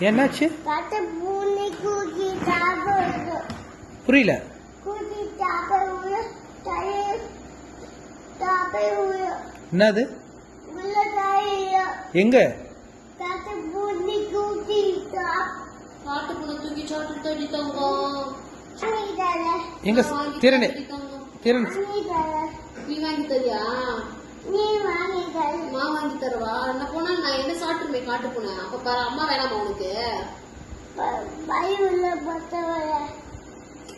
என்னாச்சு? புரியல. என்னது? எங்க? எங்க திறனே திறன் நீ வாங்கி தரியா? நான் வாங்கி தருவா? நான் போனா நான் என்ன சாப்பிட்டுமே காட்டு போனேன். அப்ப பாரு அம்மா வேணாமா உனக்கு?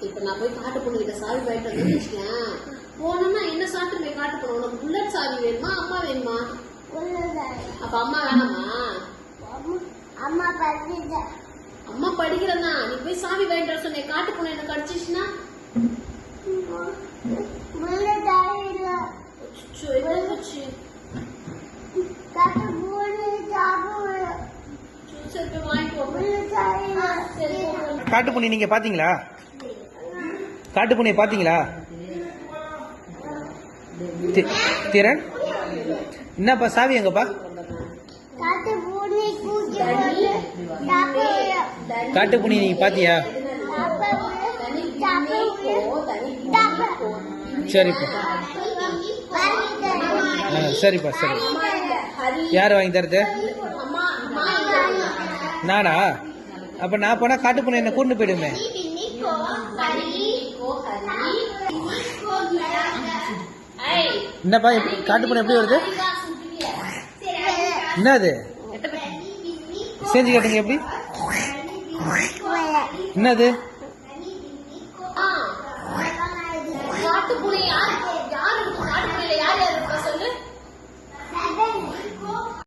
இப்ப நான் போய் காட்டு பொண்ணு கிட்ட சாவி போயிட்டு வச்சுக்கேன். போனோம்னா என்ன சாப்பிட்டுமே காட்டு போன. உனக்கு புல்லட் சாவி வேணுமா அம்மா வேணுமா? அப்ப அம்மா வேணாமா? அம்மா படிக்கிறதா? நீ போய் சாவி வாங்கிட்டு வர சொன்னேன். காட்டு பொண்ணு என்ன கடிச்சிச்சுன்னா காட்டு பூனை நீங்க பாத்தீங்களா? காட்டு பூனை பாத்தீங்களா? திறன் என்னப்பா சாவி எங்கப்பா? காட்டு பூனை நீங்க பாத்தியா? சரிப்பா சரிப்பா சரி. யார் வாங்கி தருது? நானா? அப்ப நான் போனா காட்டு பூனை என்ன கூட்டு போயிடுமே. என்னப்பா காட்டு பூனை எப்படி வருது? என்னது செஞ்சு கேட்டுங்க எப்படி? என்னது?